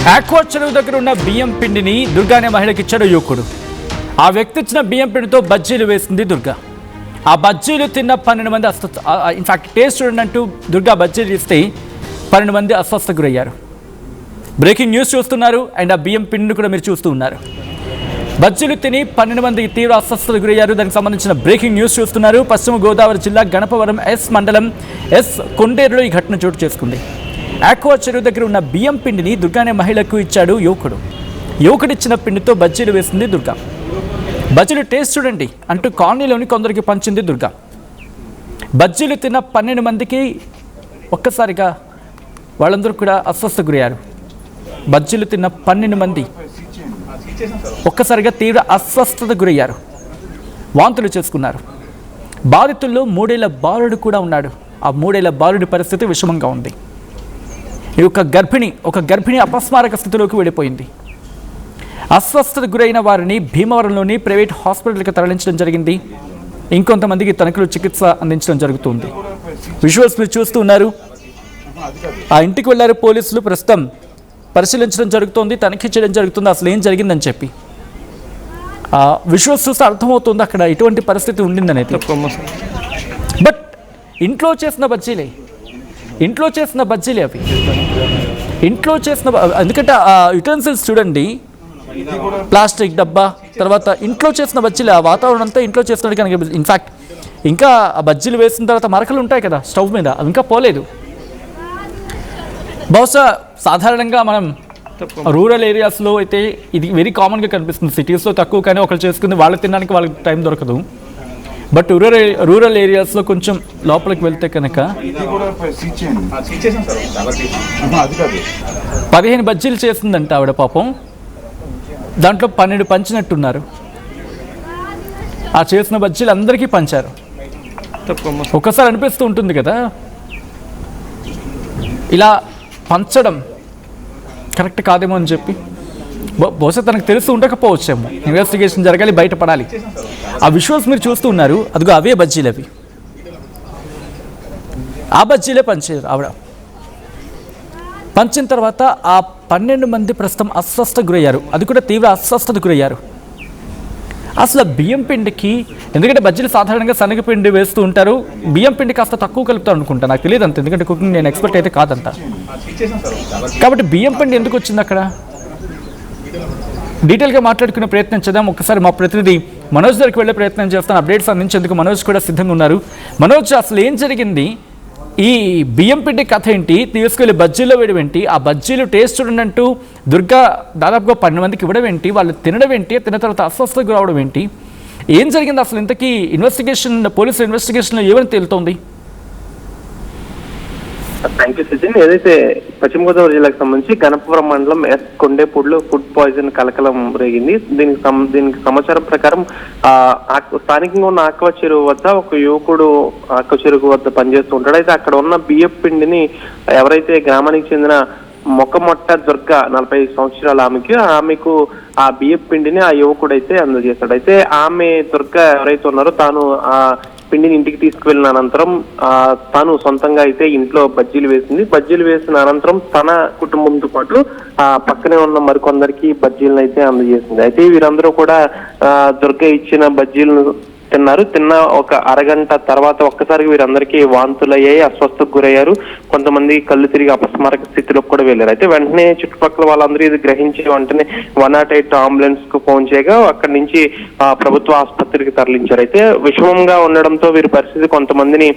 Aqua చెరువు దగ్గర ఉన్న బియ్యం పిండిని దుర్గా అనే మహిళకి ఇచ్చాడు యువకుడు. ఆ వ్యక్తి ఇచ్చిన బియ్యం పిండితో బజ్జీలు వేసింది దుర్గా. ఆ బజ్జీలు తిన్న 12 మంది ఇన్ఫాక్ట్ టేస్ట్ చూడండి అంటూ దుర్గా బజ్జీలు ఇస్తే 12 మంది అస్వస్థకు గురయ్యారు. బ్రేకింగ్ న్యూస్ చూస్తున్నారు అండ్ ఆ బియ్యం పిండిని కూడా మీరు చూస్తూ ఉన్నారు. బజ్జీలు తిని 12 మంది తీవ్ర అస్వస్థతకు గురయ్యారు. దానికి సంబంధించిన బ్రేకింగ్ న్యూస్ చూస్తున్నారు. పశ్చిమ గోదావరి జిల్లా గణపవరం ఎస్ మండలం ఎస్ కొండేరులో ఈ ఘటన చోటు చేసుకుంది. ఆక్వా చెరువు దగ్గర ఉన్న బియ్యం పిండిని దుర్గా అనే మహిళకు ఇచ్చాడు యువకుడు. యువకుడిచ్చిన పిండితో బజ్జీలు వేసింది దుర్గా. బజ్జీలు టేస్ట్ చూడండి అంటూ కాలనీలోని కొందరికి పంచింది దుర్గా. బజ్జీలు తిన్న 12 మందికి ఒక్కసారిగా వాళ్ళందరూ కూడా అస్వస్థకు గురయ్యారు. బజ్జీలు తిన్న 12 మంది ఒక్కసారిగా తీవ్ర అస్వస్థతకు గురయ్యారు. వాంతులు చేసుకున్నారు. బాధితుల్లో 3 ఏళ్ల బాలుడు కూడా ఉన్నాడు. ఆ 3 ఏళ్ల బాలుడి పరిస్థితి విషమంగా ఉంది. ఒక గర్భిణి అపస్మారక స్థితిలోకి వెళ్ళిపోయింది. అస్వస్థతకు గురైన వారిని భీమవరంలోని ప్రైవేట్ హాస్పిటల్కి తరలించడం జరిగింది. ఇంకొంతమందికి తనకులు చికిత్స అందించడం జరుగుతుంది. విజువల్స్ మీరు చూస్తూ ఉన్నారు. ఆ ఇంటికి వెళ్ళారు పోలీసులు. ప్రస్తుతం పరిశీలించడం జరుగుతుంది, తనిఖీ చేయడం జరుగుతుంది అసలు ఏం జరిగిందని చెప్పి. విజువల్స్ చూస్తే అర్థమవుతుంది అక్కడ ఎటువంటి పరిస్థితి ఉండిందనేది. బట్ ఇంట్లో చేసిన బజ్జీలే అవి. ఇంట్లో చేసిన ఎందుకంటే ఆ యుటెన్సిల్స్ చూడండి, ప్లాస్టిక్ డబ్బా, తర్వాత ఇంట్లో చేసిన బజ్జీలు. ఆ వాతావరణం అంతా ఇంట్లో చేస్తున్నట్టు కనుక. ఇన్ఫ్యాక్ట్ ఇంకా ఆ బజ్జీలు వేసిన తర్వాత మరకలు ఉంటాయి కదా స్టవ్ మీద, అవి ఇంకా పోలేదు. బహుశా సాధారణంగా మనం రూరల్ ఏరియాస్లో అయితే ఇది వెరీ కామన్గా కనిపిస్తుంది. సిటీస్లో తక్కువ, కానీ ఒకరు చేసుకుంది వాళ్ళు తినడానికి వాళ్ళకి టైం దొరకదు. బట్ రూరల్ ఏరియాస్లో కొంచెం లోపలికి వెళ్తే కనుక 15 బజ్జీలు చేసిందంట ఆవిడ పాపం. దాంట్లో 12 పంచినట్టున్నారు. ఆ చేసిన బజ్జీలు అందరికీ పంచారు. ఒక్కసారి అనిపిస్తూ ఉంటుంది కదా, ఇలా పంచడం కరెక్ట్ కాదేమో అని చెప్పి. బహుశా తనకు తెలిసి ఉండకపోవచ్చేమో. ఇన్వెస్టిగేషన్ జరగాలి, బయటపడాలి. ఆ విజువల్స్ మీరు చూస్తూ ఉన్నారు. అదిగో అవే బజ్జీలు అవి. ఆ బజ్జీలే పంచారు ఆవిడ. పంచిన తర్వాత ఆ 12 మంది ప్రస్తుతం అస్వస్థకు గురయ్యారు. అది కూడా తీవ్ర అస్వస్థతకు గురయ్యారు. అసలు బియ్యం పిండికి, ఎందుకంటే బజ్జీలు సాధారణంగా శనగపిండి వేస్తూ ఉంటారు, బియ్యం పిండి కాస్త తక్కువ కలుపుతారు అనుకుంటా, నాకు తెలియదు అంత. ఎందుకంటే కుకింగ్ నేను ఎక్స్పర్ట్ అయితే కాదంట. కాబట్టి బియ్యం పిండి ఎందుకు వచ్చింది అక్కడ, డీటెయిల్గా మాట్లాడుకునే ప్రయత్నం చేద్దాం. ఒక్కసారి మా ప్రతినిధి మనోజ్ దగ్గరికి వెళ్ళే ప్రయత్నం చేస్తాను. అప్డేట్స్ అందించేందుకు మనోజ్ కూడా సిద్ధంగా ఉన్నారు. మనోజ్, అసలు ఏం జరిగింది? ఈ బియ్యం పిండి కథ ఏంటి? తీసుకెళ్ళి బజ్జీల్లో వేయడం ఏంటి? ఆ బజ్జీలు టేస్ట్ చూడండి అంటూ దుర్గా దాదాపుగా 12 మందికి ఇవ్వడం ఏంటి? వాళ్ళు తినడం ఏంటి? తిన్న తర్వాత అస్వస్థకు రావడం ఏంటి? ఏం జరిగింది అసలు? ఇంతకీ పోలీసుల ఇన్వెస్టిగేషన్లో ఏమని తేలుతోంది? Thank you Sachin. ఏదైతే పశ్చిమ గోదావరి జిల్లాకు సంబంధించి గణపవరం మండలం ఎస్ కొండేపూడిలో ఫుడ్ పాయిజన్ కలకలం రేగింది. దీనికి సమాచారం ప్రకారం స్థానికంగా ఉన్న ఆక్వా చెరువు వద్ద ఒక యువకుడు ఆక్వా చెరువు వద్ద పనిచేస్తూ ఉంటాడు. అయితే అక్కడ ఉన్న బియ్యం పిండిని ఎవరైతే గ్రామానికి చెందిన మొక్కమొట్ట దుర్గా 45 సంవత్సరాల ఆమెకు ఆ బియ్యం పిండిని ఆ యువకుడు అయితే అందజేశాడు. అయితే ఆమె దుర్గా ఎవరైతే ఉన్నారో తాను ఆ పిండిని ఇంటికి తీసుకువెళ్ళిన అనంతరం తాను సొంతంగా అయితే ఇంట్లో బజ్జీలు వేసింది. బజ్జీలు వేసిన అనంతరం తన కుటుంబంతో పాటు పక్కనే ఉన్న మరికొందరికి బజ్జీలను అయితే అందజేసింది. అయితే వీరందరూ కూడా దుర్గా ఇచ్చిన బజ్జీలను తిన్నారు. తిన్న ఒక అరగంట తర్వాత ఒక్కసారిగా వీరందరికీ వాంతులయ్యాయి, అస్వస్థకు గురయ్యారు. కొంతమంది కళ్ళు తిరిగి అపస్మారక స్థితిలోకి కూడా వెళ్ళారు. అయితే వెంటనే చుట్టుపక్కల వాళ్ళందరూ ఇది గ్రహించి వెంటనే 108 అంబులెన్స్ కు ఫోన్ చేయగా అక్కడి నుంచి ప్రభుత్వ ఆసుపత్రికి తరలించారు. అయితే విషమంగా ఉండడంతో వీరి పరిస్థితి కొంతమందిని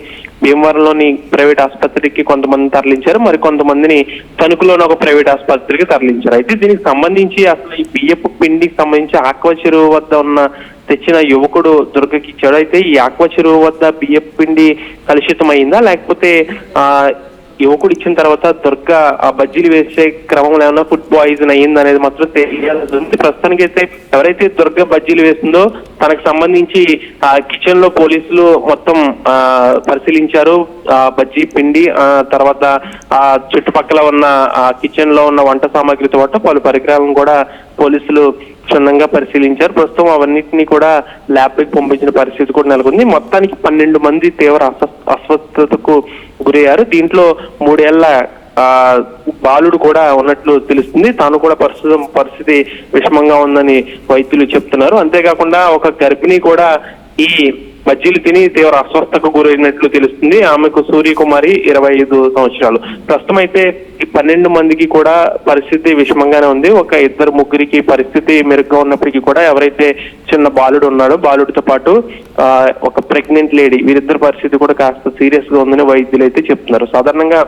భీమవరంలోని ప్రైవేట్ ఆసుపత్రికి కొంతమంది తరలించారు, మరి కొంతమందిని తణుకులోని ఒక ప్రైవేట్ ఆసుపత్రికి తరలించారు. అయితే దీనికి సంబంధించి అసలు ఈ బియ్యపు పిండికి సంబంధించి ఆక్వా చెరువు వద్ద ఉన్న తెచ్చిన యువకుడు దుర్గకి ఇచ్చాడు. అయితే ఈ ఆక్వా చెరువు వద్ద బియ్యం పిండి కలుషితమైందా, లేకపోతే యువకుడు ఇచ్చిన తర్వాత దుర్గా ఆ బజ్జీలు వేసే క్రమంలో ఏమన్నా ఫుడ్ పాయిజన్ అయ్యింది అనేది మాత్రం తెలియాల్సి ఉంది. ప్రస్తుతానికి అయితే ఎవరైతే దుర్గా బజ్జీలు వేస్తుందో తనకు సంబంధించి ఆ కిచెన్ లో పోలీసులు మొత్తం పరిశీలించారు. బజ్జీ పిండి తర్వాత ఆ చుట్టుపక్కల ఉన్న ఆ కిచెన్ లో ఉన్న వంట సామాగ్రితో పాటు పలు పరికరాలను కూడా పోలీసులు క్షుణ్ణంగా పరిశీలించారు. ప్రస్తుతం అవన్నింటినీ కూడా ల్యాబ్ కి పంపించిన పరిస్థితి కూడా నెలకొంది. మొత్తానికి 12 మంది తీవ్ర అస్వస్థతకు గురయ్యారు. దీంట్లో 3 ఏళ్ల బాలుడు కూడా ఉన్నట్లు తెలుస్తుంది. తాను కూడా ప్రస్తుతం పరిస్థితి విషమంగా ఉందని వైద్యులు చెప్తున్నారు. అంతేకాకుండా ఒక గర్భిణి కూడా ఈ బజ్జీలు తిని తీవ్ర అస్వస్థకు గురైనట్లు తెలుస్తుంది. ఆమెకు సూర్యకుమారి 25 సంవత్సరాలు. ప్రస్తుతం అయితే ఈ 12 మందికి కూడా పరిస్థితి విషమంగానే ఉంది. ఒక 2-3 పరిస్థితి మెరుగ్గా ఉన్నప్పటికీ కూడా ఎవరైతే చిన్న బాలుడు ఉన్నాడో బాలుడితో పాటు ఒక ప్రెగ్నెంట్ లేడీ వీరిద్దరి పరిస్థితి కూడా కాస్త సీరియస్ గా ఉందని వైద్యులు అయితే చెప్తున్నారు. సాధారణంగా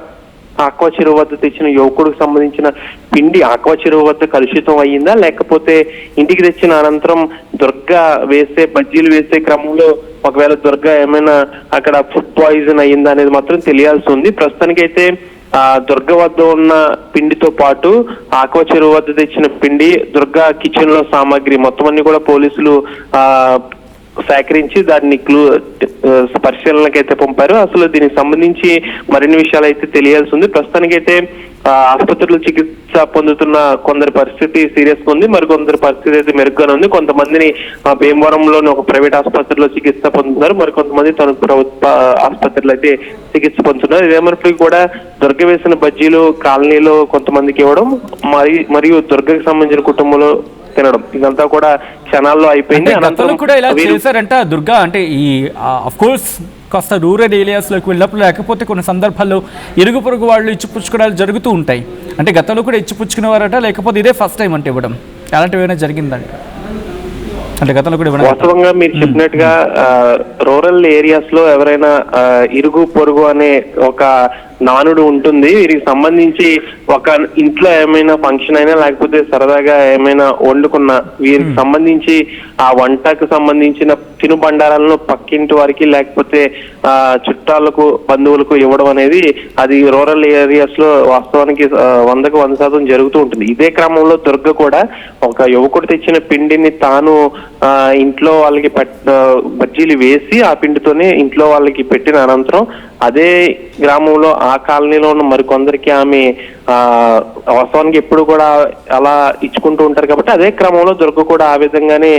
ఆక్వా చెరువు వద్ద తెచ్చిన యువకుడికి సంబంధించిన పిండి ఆక్వా చెరువు వద్ద కలుషితం అయ్యిందా, లేకపోతే ఇంటికి తెచ్చిన అనంతరం దుర్గా బజ్జీలు వేసే క్రమంలో ఒకవేళ దుర్గా ఏమైనా అక్కడ ఫుడ్ పాయిజన్ అయ్యిందా అనేది మాత్రం తెలియాల్సి ఉంది. ప్రస్తుతానికైతే దుర్గ వద్ద ఉన్న పిండితో పాటు ఆక్వా చెరువు వద్ద తెచ్చిన పిండి, దుర్గా కిచెన్ లో సామాగ్రి మొత్తం అన్ని కూడా పోలీసులు సేకరించి దాన్ని పరిశీలనకి అయితే పంపారు. అసలు దీనికి సంబంధించి మరిన్ని విషయాలు అయితే తెలియాల్సి ఉంది. ప్రస్తుతానికైతే ఆసుపత్రిలో చికిత్స పొందుతున్న కొందరి పరిస్థితి సీరియస్ గా ఉంది, మరికొందరి పరిస్థితి అయితే మెరుగ్గానే ఉంది. కొంతమందిని భీమవరంలోని ఒక ప్రైవేట్ ఆసుపత్రిలో చికిత్స పొందుతున్నారు, మరికొంతమంది తన ప్రభుత్వ ఆసుపత్రిలో అయితే చికిత్స పొందుతున్నారు. ఇదేమన్నప్పటికీ కూడా దుర్గ వేసిన బజ్జీలు కాలనీలో కొంతమందికి ఇవ్వడం, మరియు దుర్గకి సంబంధించిన కుటుంబంలో తినడం, ఇదంతా కూడా క్షణాల్లో అయిపోయింది. కూడా ఇలా చేశారంట దుర్గా. అంటే ఈ ఆఫ్ కోర్స్ కాస్త రూరల్ ఏరియాస్లోకి వెళ్ళినప్పుడు, లేకపోతే కొన్ని సందర్భాల్లో ఇరుగు పొరుగు వాళ్ళు ఇచ్చిపుచ్చుకోవడాలు జరుగుతూ ఉంటాయి. అంటే గతంలో కూడా ఇచ్చిపుచ్చుకునేవారట, లేకపోతే ఇదే ఫస్ట్ టైం అంటే ఇవ్వడం అలాంటివి ఏమైనా జరిగిందంట? అంటే గతంలో కూడా వాస్తవంగా మీరు చెప్పినట్టుగా రూరల్ ఏరియాస్ లో ఎవరైనా ఇరుగు పొరుగు అనే ఒక నానుడు ఉంటుంది. వీరికి సంబంధించి ఒక ఇంట్లో ఏమైనా ఫంక్షన్ అయినా లేకపోతే సరదాగా ఏమైనా వండుకున్నా వీరికి సంబంధించి ఆ వంటకు సంబంధించిన తినుబండారాలను పక్కింటి వారికి లేకపోతే చుట్టాలకు బంధువులకు ఇవ్వడం అనేది అది రూరల్ ఏరియాస్ లో వాస్తవానికి 100% జరుగుతూ ఉంటుంది. ఇదే క్రమంలో దుర్గ కూడా ఒక యువకుడు తెచ్చిన పిండిని తాను ఇంట్లో వాళ్ళకి బజ్జీలు వేసి ఆ పిండితోనే ఇంట్లో వాళ్ళకి పెట్టిన అనంతరం అదే గ్రామంలో ఆ కాలనీలో ఉన్న మరికొందరికి ఆమె వాస్తవానికి ఎప్పుడు కూడా అలా ఇచ్చుకుంటూ ఉంటారు కాబట్టి అదే క్రమంలో దుర్గ కూడా ఆ విధంగానే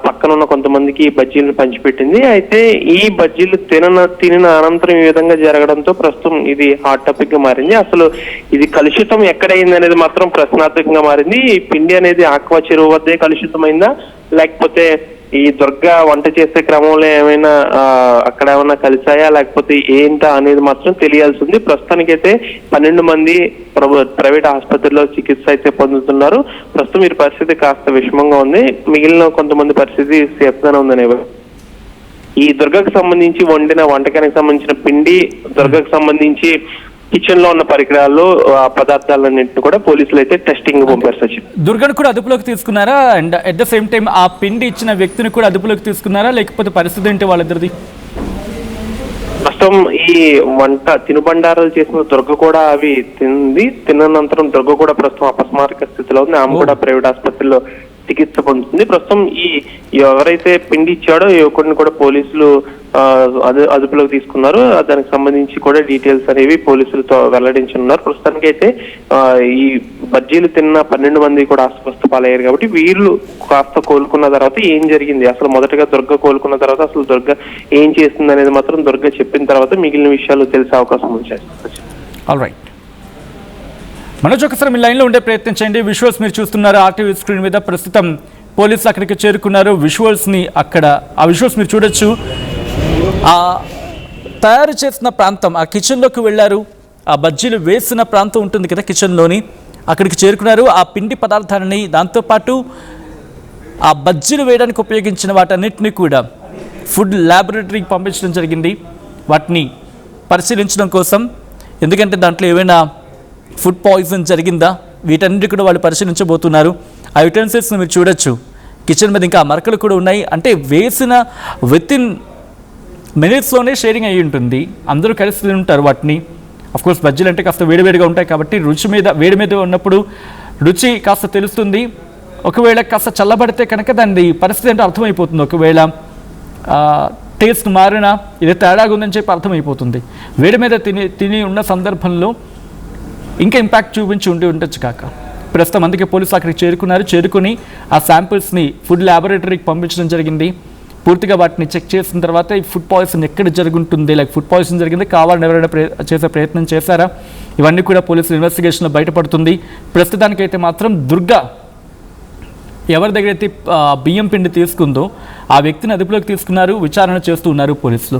పక్కన ఉన్న కొంతమందికి బజ్జీలను పంచిపెట్టింది. అయితే ఈ బజ్జీలు తినిన అనంతరం ఈ విధంగా జరగడంతో ప్రస్తుతం ఇది హాట్ టాపిక్ గా మారింది. అసలు ఇది కలుషితం ఎక్కడైంది అనేది మాత్రం ప్రశ్నార్థకంగా మారింది. ఈ పిండి అనేది ఆక్వా చెరువు వద్దే కలుషితమైందా, లేకపోతే ఈ దుర్గా వంట చేసే క్రమంలో ఏమైనా అక్కడ ఏమైనా కలిసాయా, లేకపోతే ఏంటా అనేది మాత్రం తెలియాల్సి ఉంది. ప్రస్తుతానికైతే 12 మంది ప్రైవేట్ ఆసుపత్రిలో చికిత్స అయితే పొందుతున్నారు. ప్రస్తుతం వీరి పరిస్థితి కాస్త విషమంగా ఉంది. మిగిలిన కొంతమంది పరిస్థితి సేఫ్ గానే ఉందనే. ఈ దుర్గకు సంబంధించి వండిన వంటకానికి సంబంధించిన పిండి, దుర్గకు సంబంధించి కిచెన్ లో ఉన్న పరికరాలు పదార్థాలన్నింటినీ కూడా పోలీసులు అయితే టెస్టింగ్ పంపారు. సచిన్, దుర్గను కూడా అదుపులోకి తీసుకున్నారా? And at the same time ఆ పిండి ఇచ్చిన వ్యక్తిని కూడా అదుపులోకి తీసుకున్నారా, లేకపోతే పరిస్థితి ఏంటి వాళ్ళిద్దరిది? ప్రస్తుతం ఈ తినుబండారాలు చేసిన దుర్గ కూడా అవి తిన్నంతరం దుర్గ కూడా ప్రస్తుతం అపస్మారక స్థితిలో ఉంది. ఆమె కూడా ప్రైవేట్ ఆసుపత్రిలో చికిత్స పొందుతుంది. ప్రస్తుతం ఈ ఎవరైతే పిండి ఇచ్చాడో యువకుడిని కూడా పోలీసులు అదుపులోకి తీసుకున్నారు. దానికి సంబంధించి కూడా డీటెయిల్స్ అనేవి పోలీసులతో వెల్లడించనున్నారు. ప్రస్తుతానికి అయితే ఈ బజ్జీలు తిన్న 12 మంది కూడా అస్వస్థ పాలయ్యారు కాబట్టి వీళ్ళు కాస్త కోలుకున్న తర్వాత ఏం జరిగింది, అసలు మొదటగా దుర్గ కోలుకున్న తర్వాత అసలు దుర్గ ఏం చేస్తుంది అనేది మాత్రం దుర్గ చెప్పిన తర్వాత మిగిలిన విషయాలు తెలిసే అవకాశం ఉంది. ఆల్రైట్ మనోజ్, ఒకసారి మీ లైన్లో ఉండే ప్రయత్నం చేయండి. విజువల్స్ మీరు చూస్తున్నారు ఆర్టీవీ స్క్రీన్ మీద. ప్రస్తుతం పోలీసులు అక్కడికి చేరుకున్నారు. విజువల్స్ని ఆ విజువల్స్ మీరు చూడొచ్చు. ఆ తయారు చేసిన ప్రాంతం, ఆ కిచెన్లోకి వెళ్ళారు. ఆ బజ్జీలు వేసిన ప్రాంతం ఉంటుంది కదా కిచెన్లోని, అక్కడికి చేరుకున్నారు. ఆ పిండి పదార్థాలని, దాంతోపాటు ఆ బజ్జీలు వేయడానికి ఉపయోగించిన వాటన్నిటిని కూడా ఫుడ్ ల్యాబొరేటరీకి పంపించడం జరిగింది, వాటిని పరిశీలించడం కోసం. ఎందుకంటే దాంట్లో ఏమైనా ఫుడ్ పాయిజన్ జరిగిందా, వీటన్నిటి కూడా వాళ్ళు పరిశీలించబోతున్నారు. ఆ యుటెన్సిల్స్ని మీరు చూడొచ్చు. కిచెన్ మీద ఇంకా మరకలు కూడా ఉన్నాయి. అంటే వేసిన వితిన్ మినిట్స్లోనే షేరింగ్ అయ్యి ఉంటుంది, అందరూ కలిసి ఉంటారు వాటిని. అఫ్కోర్స్ బజ్జీలు అంటే కాస్త వేడివేడిగా ఉంటాయి కాబట్టి వేడి మీద ఉన్నప్పుడు రుచి కాస్త తెలుస్తుంది. ఒకవేళ కాస్త చల్లబడితే కనుక దాని పరిస్థితి ఏంటో అర్థమైపోతుంది. ఒకవేళ టేస్ట్ మారినా ఇది తేడాగా ఉందని చెప్పి అర్థమైపోతుంది. వేడి మీద తిని ఉన్న సందర్భంలో ఇంకా ఇంపాక్ట్ చూపించి ఉండొచ్చు కాక. ప్రస్తుతం అందుకే పోలీసులు అక్కడికి చేరుకున్నారు. చేరుకుని ఆ శాంపిల్స్ని ఫుడ్ ల్యాబొరేటరీకి పంపించడం జరిగింది. పూర్తిగా వాటిని చెక్ చేసిన తర్వాత ఈ ఫుడ్ పాయిజన్ ఎక్కడ జరుగుతుంది, లైక్ ఫుడ్ పాయిజన్ జరిగింది కావాలని ఎవరైనా చేసే ప్రయత్నం చేశారా, ఇవన్నీ కూడా పోలీసులు ఇన్వెస్టిగేషన్లో బయటపడుతుంది. ప్రస్తుతానికైతే మాత్రం దుర్గా ఎవరి దగ్గర అయితే బియ్యం పిండి తీసుకుందో ఆ వ్యక్తిని అదుపులోకి తీసుకున్నారు, విచారణ చేస్తూ ఉన్నారు పోలీసులు.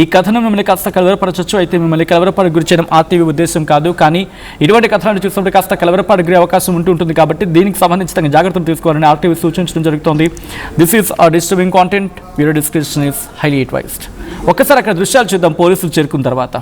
ఈ కథనం మిమ్మల్ని కాస్త కలవరపరచచ్చు, అయితే మిమ్మల్ని కలవరపాటు గురి చేయడం ఆర్టీవీ ఉద్దేశం కాదు. కానీ ఇటువంటి కథనాలు చూసినప్పుడు కాస్త కలవరపాటు గురి అవకాశం ఉంటుంది కాబట్టి దీనికి సంబంధించి జాగ్రత్తలు తీసుకోవాలని ఆర్టీవీ సూచించడం జరుగుతోంది. This is disturbing content, viewer description is highly advised. ఒక్కసారి అక్కడ దృశ్యాలు చూద్దాం పోలీసులు చేరుకున్న తర్వాత.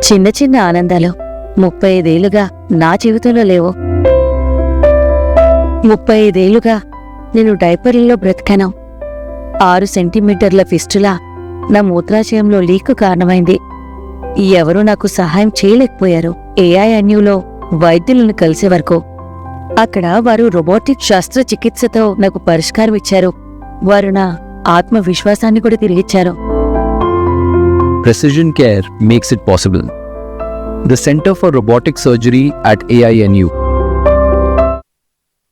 చిన్న చిన్న ఆనందాలు 35 ఏళ్లుగా నా జీవితంలో లేవు. 35 ఏళ్లుగా నేను డైపర్లలో బ్రతికాను. 6 సెంటీమీటర్ల ఫిస్టులా నా మూత్రాశయంలో లీక్ కారణమైంది. ఎవరూ నాకు సహాయం చేయలేకపోయారు. ఏఐఎన్యూలో వైద్యులను కలిసే వరకు అక్కడ వారు రోబోటిక్ శస్త్రచికిత్సతో నాకు పరిష్కారం ఇచ్చారు. వారు నా ఆత్మవిశ్వాసాన్ని కూడా తిరిగిచ్చారు. Precision care makes it possible. The Center for Robotic Surgery at AINU